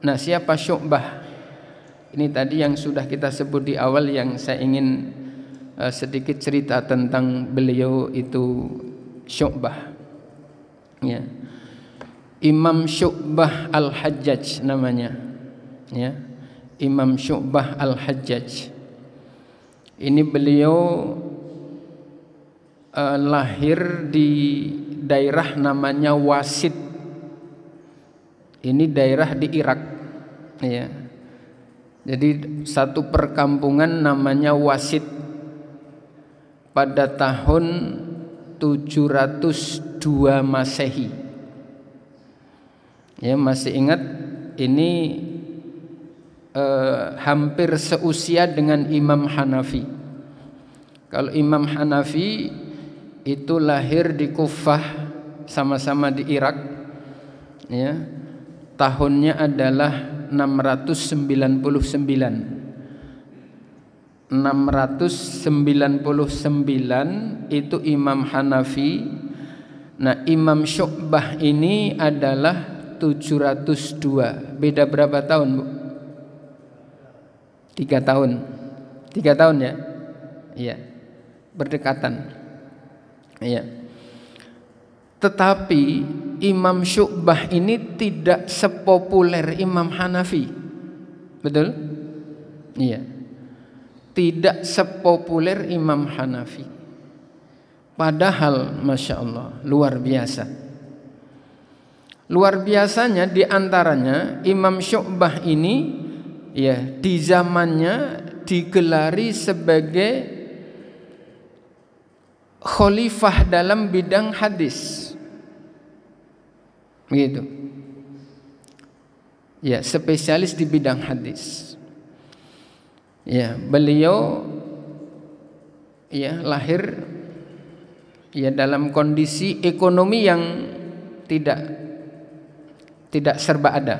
Nah, siapa Syu'bah? Ini tadi yang sudah kita sebut di awal, yang saya ingin sedikit cerita tentang beliau itu Syu'bah. Ya. Imam Syu'bah Al-Hajjaj namanya. Ya. Imam Syu'bah Al-Hajjaj. Ini beliau lahir di daerah namanya Wasit. Ini daerah di Irak. Ya. Jadi satu perkampungan namanya Wasit. Pada tahun 702 Masehi. Ya, masih ingat ini hampir seusia dengan Imam Hanafi. Kalau Imam Hanafi itu lahir di Kufah, sama-sama di Irak. Ya. Tahunnya adalah 699 itu Imam Hanafi. Nah, Imam Syu'bah ini adalah 702. Beda berapa tahun, Bu? 3 tahun. 3 tahun ya? Iya. Berdekatan. Iya. Tetapi Imam Syu'bah ini tidak sepopuler Imam Hanafi. Betul? Iya. Tidak sepopuler Imam Hanafi. Padahal Masya Allah, luar biasa. Luar biasanya diantaranya Imam Syu'bah ini ya di zamannya digelari sebagai khalifah dalam bidang hadis. Begitu. Ya, spesialis di bidang hadis. Ya, beliau ya lahir ya dalam kondisi ekonomi yang tidak serba ada.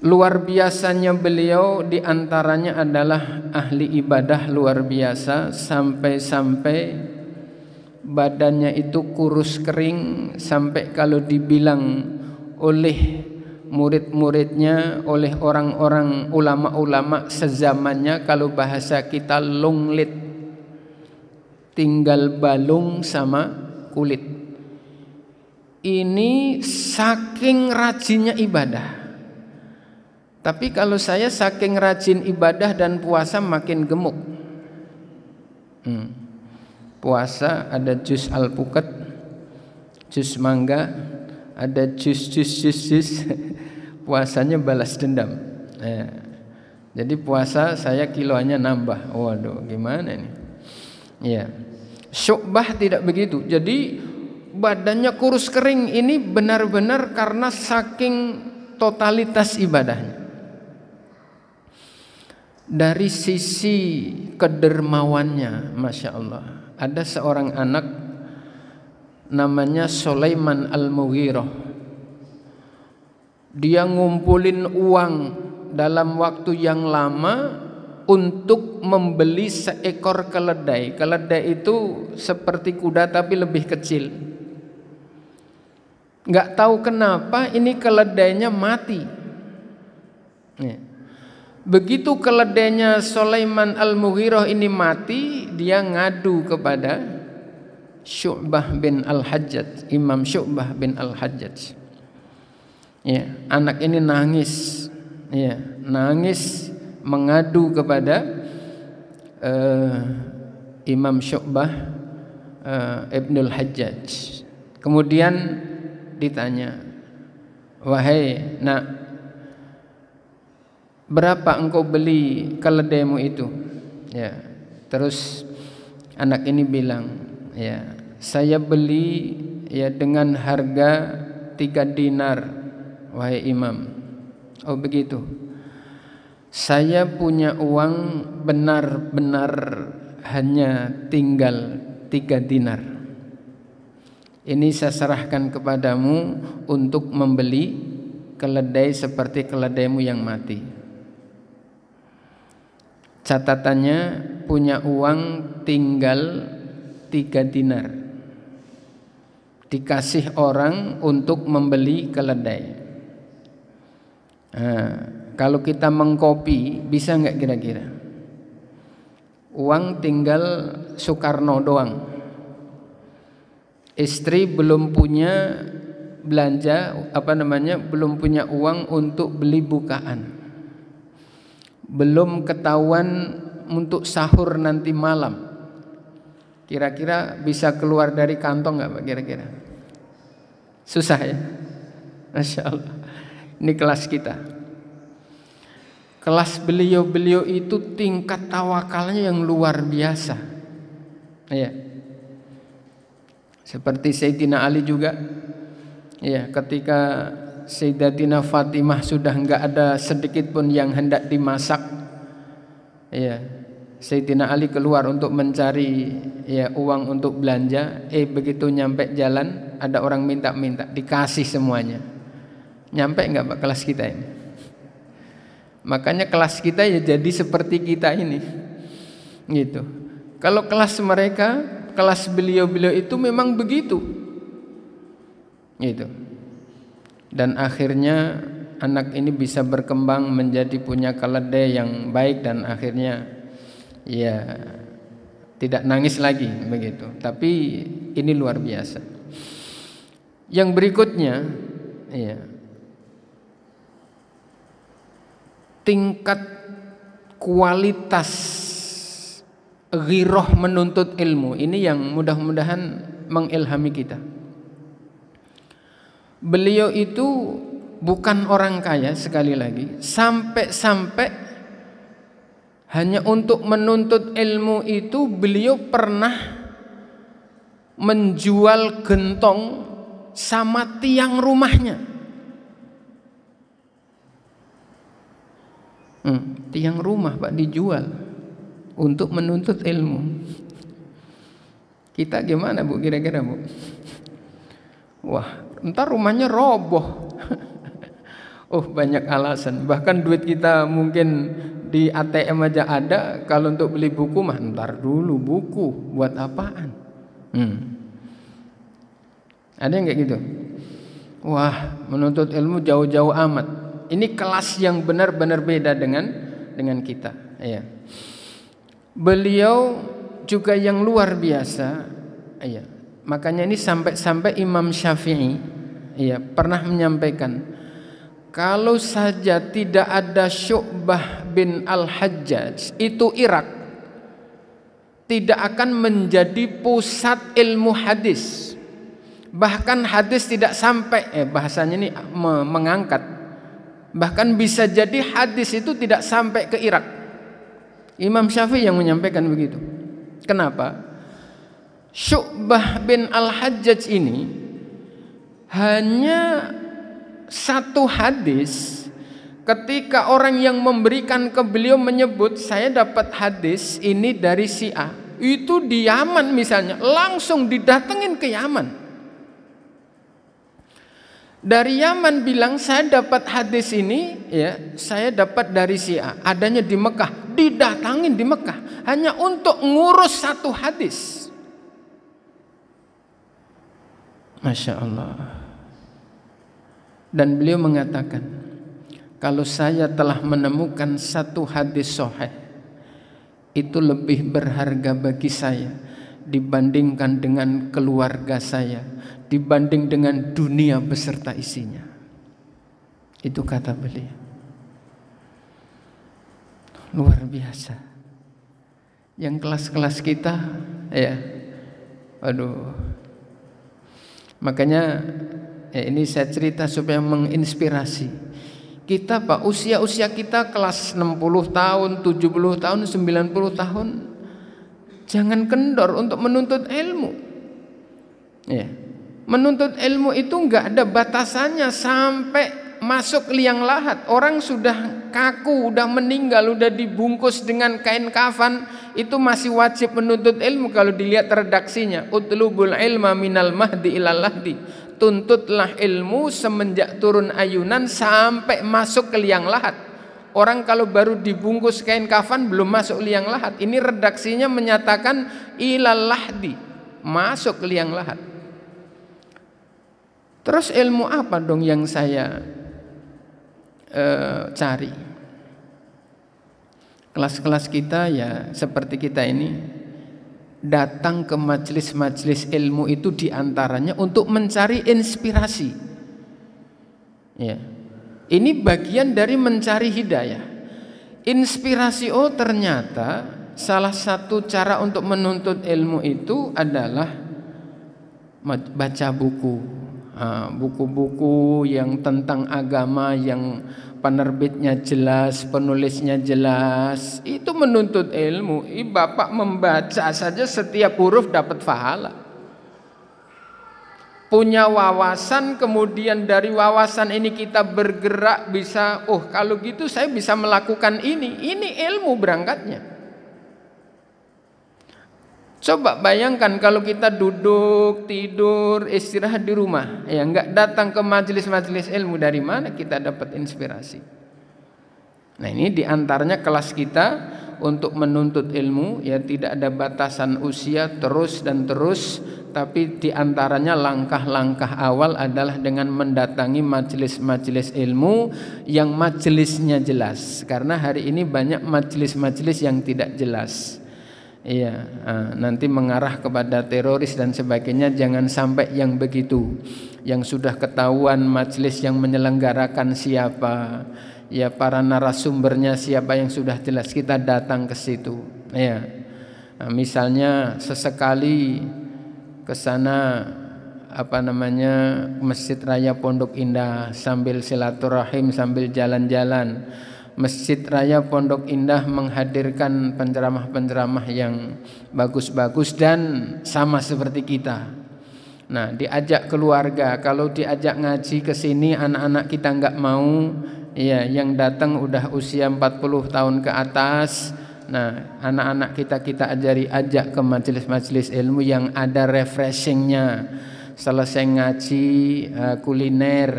Luar biasanya beliau diantaranya adalah ahli ibadah luar biasa, sampai-sampai badannya itu kurus kering, sampai kalau dibilang oleh murid-muridnya, oleh orang-orang ulama-ulama sezamannya, kalau bahasa kita longlit, tinggal balung sama kulit. Ini saking rajinnya ibadah. Tapi kalau saya saking rajin ibadah dan puasa makin gemuk. Puasa ada jus alpukat, jus mangga, ada jus. Puasanya balas dendam. Jadi puasa saya kiloannya nambah. Waduh, gimana ini? Ya. Syu'bah tidak begitu. Jadi badannya kurus kering ini benar-benar karena saking totalitas ibadahnya. Dari sisi kedermawannya, Masya Allah, ada seorang anak namanya Sulaiman Al-Mughirah. Dia ngumpulin uang dalam waktu yang lama untuk membeli seekor keledai. Keledai itu seperti kuda tapi lebih kecil. Nggak tahu kenapa ini keledainya mati. Begitu keledainya Sulaiman Al-Mughirah ini mati, dia ngadu kepada Syu'bah bin Al-Hajjaj, Imam Syu'bah bin Al-Hajjaj. Ya, anak ini nangis, ya, nangis mengadu kepada Imam Syu'bah Ibnul Hajjaj. Kemudian ditanya, wahai nak, berapa engkau beli keledaimu itu? Ya, terus anak ini bilang, ya, saya beli ya dengan harga 3 dinar, wahai Imam. Oh begitu. Saya punya uang benar-benar hanya tinggal 3 dinar. Ini saya serahkan kepadamu untuk membeli keledai seperti keledaimu yang mati. Catatannya punya uang tinggal 3 dinar. Dikasih orang untuk membeli keledai. Kalau kita mengkopi bisa nggak kira-kira? Uang tinggal Soekarno doang. Istri belum punya belanja belum punya uang untuk beli bukaan. Belum ketahuan untuk sahur nanti malam. Kira-kira bisa keluar dari kantong nggak Pak kira-kira? Susah ya? Masya Allah. Ini kelas kita. Kelas beliau-beliau itu tingkat tawakalnya yang luar biasa. Ya. Seperti Sayyidina Ali juga. Ya, ketika Sayyidatina Fatimah sudah enggak ada sedikit pun yang hendak dimasak. Ya. Sayyidina Ali keluar untuk mencari uang untuk belanja. Begitu nyampe jalan ada orang minta-minta, dikasih semuanya. Nyampe enggak Pak kelas kita ini? Makanya kelas kita ya jadi seperti kita ini, gitu. Kalau kelas mereka, kelas beliau-beliau itu memang begitu, gitu. Dan akhirnya anak ini bisa berkembang menjadi punya keledai yang baik dan akhirnya ya tidak nangis lagi begitu. Tapi ini luar biasa. Yang berikutnya, tingkat kualitas ghirah menuntut ilmu ini yang mudah-mudahan mengilhami kita. Beliau itu bukan orang kaya, sekali lagi, sampai hanya untuk menuntut ilmu itu beliau pernah menjual gentong sama tiang rumahnya. Tiang rumah Pak dijual untuk menuntut ilmu. Kita gimana Bu kira-kira Bu? Wah, entar rumahnya roboh. Banyak alasan. Bahkan duit kita mungkin di ATM aja ada. Kalau untuk beli buku mah entar dulu, buku buat apaan? Ada yang kayak gitu? Wah, menuntut ilmu jauh-jauh amat. Ini kelas yang benar-benar beda dengan kita. Ya. Beliau juga yang luar biasa. Ya. Makanya ini sampai Imam Syafi'i pernah menyampaikan, kalau saja tidak ada Syu'bah bin Al-Hajjaj, itu Irak tidak akan menjadi pusat ilmu hadis. Bahkan hadis tidak sampai, bahasanya ini mengangkat. Bahkan bisa jadi hadis itu tidak sampai ke Irak. Imam Syafi'i yang menyampaikan begitu. Kenapa? Syu'bah bin Al-Hajjaj ini hanya satu hadis. Ketika orang yang memberikan ke beliau menyebut, saya dapat hadis ini dari si A, itu di Yaman misalnya, langsung didatengin ke Yaman. Dari Yaman bilang, saya dapat hadis ini, saya dapat dari si A, adanya di Mekah, didatangin di Mekah hanya untuk ngurus satu hadis. Masya Allah. Dan beliau mengatakan, kalau saya telah menemukan satu hadis sahih, itu lebih berharga bagi saya dibandingkan dengan keluarga saya, dibanding dengan dunia beserta isinya. Itu kata beliau. Luar biasa. Yang kelas-kelas kita, makanya ini saya cerita supaya menginspirasi. Kita Pak, usia kita kelas 60 tahun, 70 tahun, 90 tahun, jangan kendor untuk menuntut ilmu. Menuntut ilmu itu enggak ada batasannya sampai masuk liang lahat. Orang sudah kaku, udah meninggal, udah dibungkus dengan kain kafan, itu masih wajib menuntut ilmu kalau dilihat redaksinya. Utlubul ilma minal mahdi ilal lahdi. Tuntutlah ilmu semenjak turun ayunan sampai masuk ke liang lahat. Orang kalau baru dibungkus kain kafan belum masuk liang lahat. Ini redaksinya menyatakan ilal lahdi, masuk ke liang lahat. Terus ilmu apa dong yang saya cari. Kelas-kelas kita ya seperti kita ini datang ke majelis-majelis ilmu itu diantaranya untuk mencari inspirasi. Ya, ini bagian dari mencari hidayah. Inspirasi, oh ternyata salah satu cara untuk menuntut ilmu itu adalah baca buku. Buku-buku yang tentang agama yang penerbitnya jelas, penulisnya jelas, itu menuntut ilmu. Bapak membaca saja setiap huruf dapat pahala. Punya wawasan, kemudian dari wawasan ini kita bergerak bisa, oh kalau gitu saya bisa melakukan ini. Ini ilmu berangkatnya. Coba bayangkan kalau kita duduk, tidur, istirahat di rumah, ya enggak datang ke majelis-majelis ilmu, dari mana kita dapat inspirasi? Nah, ini diantaranya kelas kita untuk menuntut ilmu, ya tidak ada batasan usia, terus dan terus, tapi diantaranya langkah-langkah awal adalah dengan mendatangi majelis-majelis ilmu yang majelisnya jelas, karena hari ini banyak majelis-majelis yang tidak jelas. Iya, nanti mengarah kepada teroris dan sebagainya. Jangan sampai yang begitu, yang sudah ketahuan majelis yang menyelenggarakan siapa, ya para narasumbernya siapa yang sudah jelas, kita datang ke situ. Ya, misalnya sesekali ke sana Masjid Raya Pondok Indah sambil silaturahim sambil jalan-jalan. Masjid Raya Pondok Indah menghadirkan penceramah-penceramah yang bagus-bagus dan sama seperti kita. Nah, diajak keluarga, kalau diajak ngaji ke sini anak-anak kita enggak mau, ya yang datang udah usia 40 tahun ke atas. Nah, anak-anak kita ajak ke majelis-majelis ilmu yang ada refreshingnya. Selesai ngaji kuliner,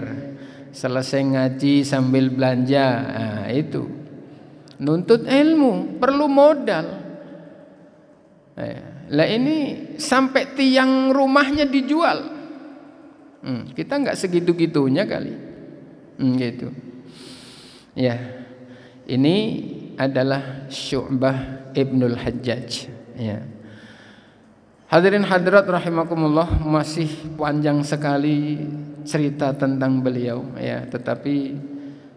selesai ngaji sambil belanja. Nah, itu nuntut ilmu perlu modal. Lah ini sampai tiang rumahnya dijual. Kita nggak segitu-gitunya kali. Gitu. Ya, ini adalah Syu'bah Ibnul Hajjaj. Ya. Hadirin hadirat rahimakumullah, masih panjang sekali cerita tentang beliau, ya, tetapi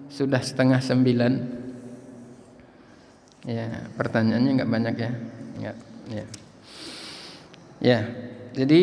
sudah 8:30. Ya, pertanyaannya enggak banyak ya. Enggak, ya. Ya. Jadi